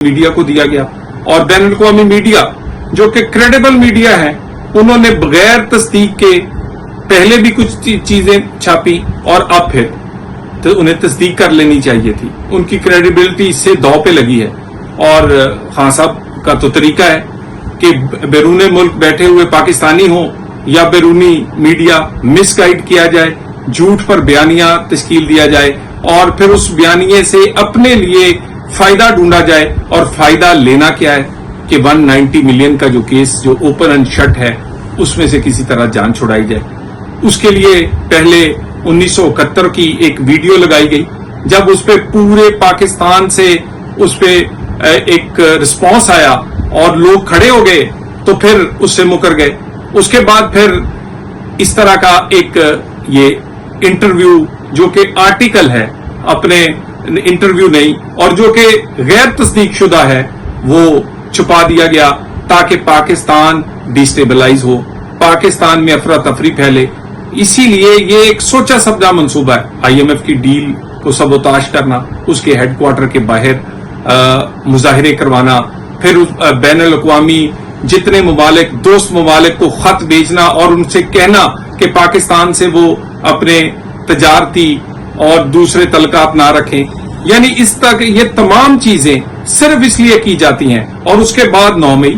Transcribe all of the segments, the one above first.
Media को दिया गया और बैन अल-अक़वामी मीडिया जो कि क्रेडिबल मीडिया है, उन्होंने बगैर तस्दीक के पहले भी कुछ चीजें छापी और अब फिर तो उन्हें तस्दीक कर लेनी चाहिए थी। उनकी क्रेडिबिलिटी इससे दांव पे लगी है। और खान साहब का तो तरीका है कि बैरून मुल्क बैठे हुए पाकिस्तानी हो या बैरूनी मीडिया मिसगाइड किया जाए, झूठ पर बयानिया तश्कील दिया जाए और फिर उस बयानिए से अपने लिए फायदा ढूंढा जाए। और फायदा लेना क्या है कि 190 मिलियन का जो केस जो ओपन एंड शट है उसमें से किसी तरह जान छुड़ाई जाए। उसके लिए पहले 1971 की एक वीडियो लगाई गई, जब उस पे पूरे पाकिस्तान से उस पे एक रिस्पांस आया और लोग खड़े हो गए तो फिर उससे मुकर गए। उसके बाद फिर इस तरह का एक ये इंटरव्यू जो कि आर्टिकल है, अपने इंटरव्यू नहीं, और जो कि गैर तस्दीक शुदा है, वो छुपा दिया गया ताकि पाकिस्तान डिस्टेबलाइज हो, पाकिस्तान में अफरा तफरी फैले। इसीलिए ये एक सोचा समझा मंसूबा है, IMF की डील को सबोताश करना, उसके हेडक्वार्टर के बाहर मुजाहिरे करवाना, फिर बैन अल-अक़वामी जितने मुमालिक दोस्त मुमालिक को खत भेजना और उनसे कहना कि पाकिस्तान से वो अपने तजारती और दूसरे तलकात ना रखें। यानी इस तक ये तमाम चीजें सिर्फ इसलिए की जाती हैं। और उसके बाद 9 मई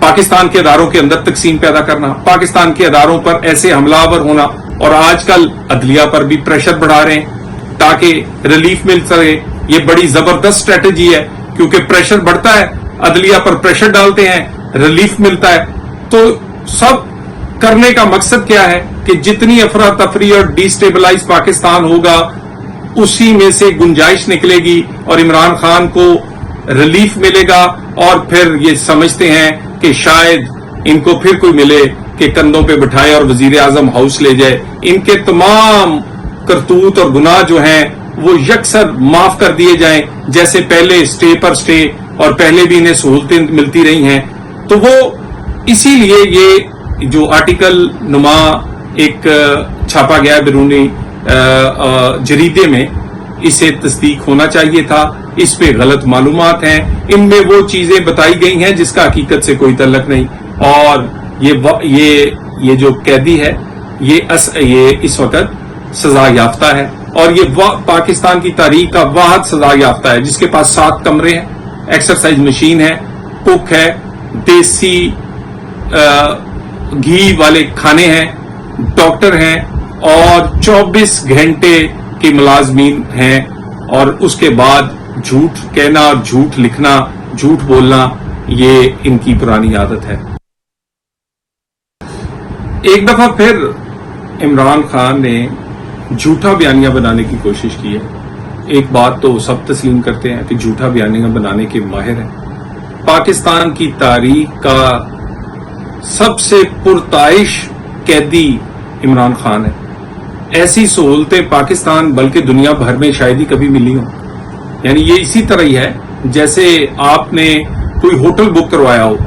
पाकिस्तान के अदारों के अंदर तकसीम पैदा करना, पाकिस्तान के अदारों पर ऐसे हमलावर होना, और आजकल अदलिया पर भी प्रेशर बढ़ा रहे हैं ताकि रिलीफ मिल सके। ये बड़ी जबरदस्त स्ट्रेटेजी है क्योंकि प्रेशर बढ़ता है, अदलिया पर प्रेशर डालते हैं, रिलीफ मिलता है। तो सब करने का मकसद क्या है कि जितनी अफरा तफरी और डिस्टेबलाइज पाकिस्तान होगा उसी में से गुंजाइश निकलेगी और इमरान खान को रिलीफ मिलेगा। और फिर ये समझते हैं कि शायद इनको फिर कोई मिले कि कंधों पे बिठाए और वजीर आजम हाउस ले जाए। इनके तमाम करतूत और गुनाह जो हैं वो यकसर माफ कर दिए जाएं, जैसे पहले स्टे पर स्टे और पहले भी इन्हें सहूलतें मिलती रही हैं। तो वो इसीलिए ये जो आर्टिकल नुमा एक छापा गया बैरूनी जरीदे में, इसे तस्दीक होना चाहिए था। इस पे गलत मालूमात हैं, इनमें वो चीजें बताई गई हैं जिसका हकीकत से कोई तल्लक नहीं। और ये जो कैदी है ये इस वक्त सजा याफ्ता है और ये पाकिस्तान की तारीख का वाहिद सजा याफ्ता है जिसके पास 7 कमरे हैं, एक्सरसाइज मशीन है, कुक है, देसी घी वाले खाने हैं, डॉक्टर हैं और 24 घंटे के मुलाजमीन हैं। और उसके बाद झूठ कहना और झूठ लिखना, झूठ बोलना, ये इनकी पुरानी आदत है। एक दफा फिर इमरान खान ने झूठा बयानिया बनाने की कोशिश की है। एक बात तो सब तस्लीम करते हैं कि झूठा बयानिया बनाने के माहिर हैं। पाकिस्तान की तारीख का सबसे पुरताइश कैदी इमरान खान है। ऐसी सहूलतें पाकिस्तान बल्कि दुनिया भर में शायद ही कभी मिली हो। यानी ये इसी तरह ही है जैसे आपने कोई होटल बुक करवाया हो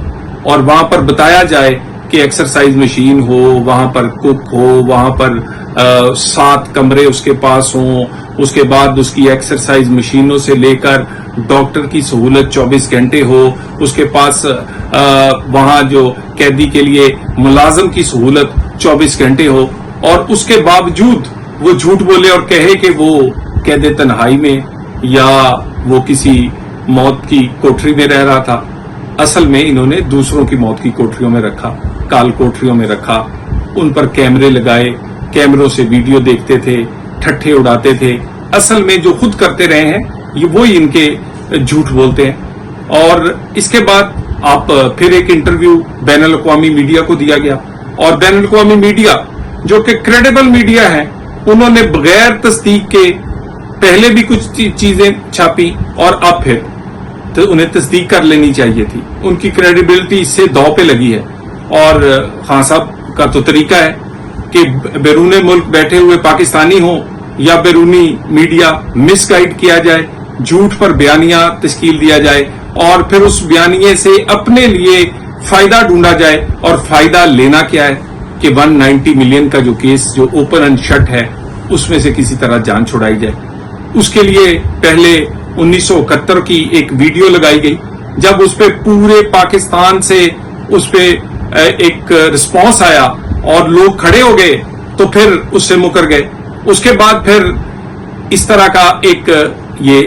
और वहां पर बताया जाए कि एक्सरसाइज मशीन हो, वहां पर कुक हो, वहां पर 7 कमरे उसके पास हों, उसके बाद उसकी एक्सरसाइज मशीनों से लेकर डॉक्टर की सहूलत 24 घंटे हो, उसके पास वहां जो कैदी के लिए मुलाजम की सहूलत 24 घंटे हो, और उसके बावजूद वो झूठ बोले और कहे कि वो कैदे तन्हाई में या वो किसी मौत की कोठरी में रह रहा था। असल में इन्होंने दूसरों की मौत की कोठरियों में रखा, काल कोठरियों में रखा, उन पर कैमरे लगाए, कैमरों से वीडियो देखते थे, ठट्ठे उड़ाते थे। असल में जो खुद करते रहे हैं ये वही इनके झूठ बोलते हैं। और इसके बाद आप फिर एक इंटरव्यू बैन अल-अक़वामी मीडिया को दिया गया और बैन अल-अक़वामी मीडिया जो कि क्रेडिबल मीडिया है, उन्होंने बगैर तस्दीक के पहले भी कुछ चीजें छापी और अब फिर तो उन्हें तस्दीक कर लेनी चाहिए थी। उनकी क्रेडिबिलिटी इससे दांव पे लगी है। और खान साहब का तो तरीका है कि बैरून मुल्क बैठे हुए पाकिस्तानी हो या बैरूनी मीडिया मिसगाइड किया जाए, झूठ पर बयानिया तश्कील दिया जाए और फिर उस बयानिए से अपने लिए फायदा ढूंढा जाए। और फायदा लेना क्या है कि 190 मिलियन का जो केस जो ओपन एंड शट है उसमें से किसी तरह जान छुड़ाई जाए। उसके लिए पहले 1971 की एक वीडियो लगाई गई, जब उस पे पूरे पाकिस्तान से उस पे एक रिस्पांस आया और लोग खड़े हो गए, तो फिर उससे मुकर गए। उसके बाद फिर इस तरह का एक ये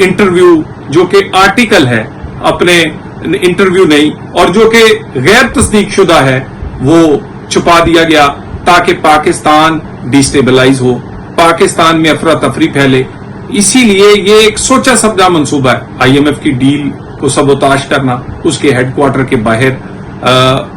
इंटरव्यू जो कि आर्टिकल है, अपने इंटरव्यू नहीं, और जो कि गैर तस्दीक शुदा है, वो छुपा दिया गया ताकि पाकिस्तान डिस्टेबलाइज हो, पाकिस्तान में अफरा तफरी फैले। इसीलिए ये एक सोचा समझा मंसूबा है, IMF की डील को सबोताश करना, उसके हेडक्वार्टर के बाहर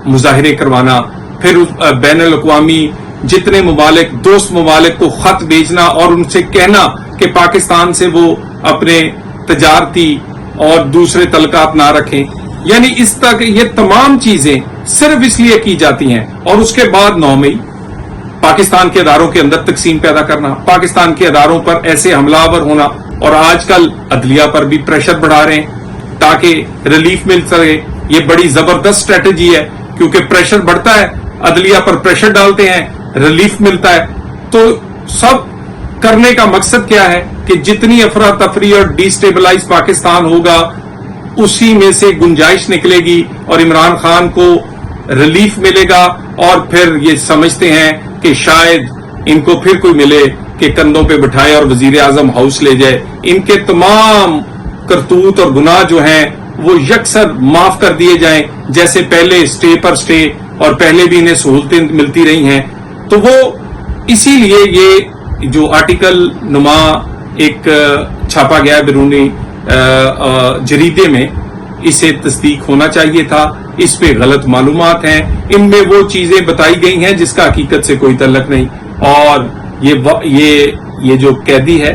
मुजाहिरे करवाना, फिर बैनुल अक़वामी जितने मुमालिक, दोस्त मुमालिक को खत भेजना और उनसे कहना कि पाकिस्तान से वो अपने तजारती और दूसरे तलकात ना रखें। यानी इस तक ये तमाम चीजें सिर्फ इसलिए की जाती हैं। और उसके बाद 9 मई पाकिस्तान के अदारों के अंदर तकसीम पैदा करना, पाकिस्तान के अदारों पर ऐसे हमलावर होना, और आजकल अदलिया पर भी प्रेशर बढ़ा रहे हैं ताकि रिलीफ मिल सके। ये बड़ी जबरदस्त स्ट्रेटेजी है, क्योंकि प्रेशर बढ़ता है, अदलिया पर प्रेशर डालते हैं, रिलीफ मिलता है। तो सब करने का मकसद क्या है कि जितनी अफरा तफरी और डिस्टेबलाइज पाकिस्तान होगा, उसी में से गुंजाइश निकलेगी और इमरान खान को रिलीफ मिलेगा, और फिर ये समझते हैं कि शायद इनको फिर कोई मिले कि कंधों पे बिठाए और वजीर आजम हाउस ले जाए। इनके तमाम करतूत और गुनाह जो हैं वो यकसर माफ कर दिए जाएं, जैसे पहले स्टे पर स्टे और पहले भी इन्हें सहूलतें मिलती रही हैं। तो वो इसीलिए ये जो आर्टिकल नुमा एक छापा गया बैरूनी जरीदे में, इसे तस्दीक होना चाहिए था। इस पे गलत मालूमात हैं, इनमें वो चीजें बताई गई हैं जिसका हकीकत से कोई तल्लक नहीं। और ये जो कैदी है,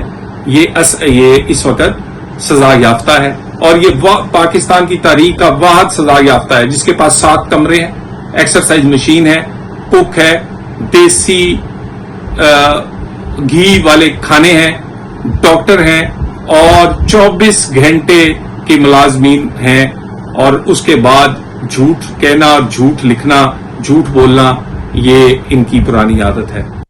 ये इस वक्त सजा याफ्ता है, और ये पाकिस्तान की तारीख का वाहिद सजा याफ्ता है जिसके पास 7 कमरे हैं, एक्सरसाइज मशीन है, कुक है, देसी घी वाले खाने हैं, डॉक्टर हैं, और 24 घंटे के मुलाजमीन हैं। और उसके बाद झूठ कहना और झूठ लिखना, झूठ बोलना, ये इनकी पुरानी आदत है।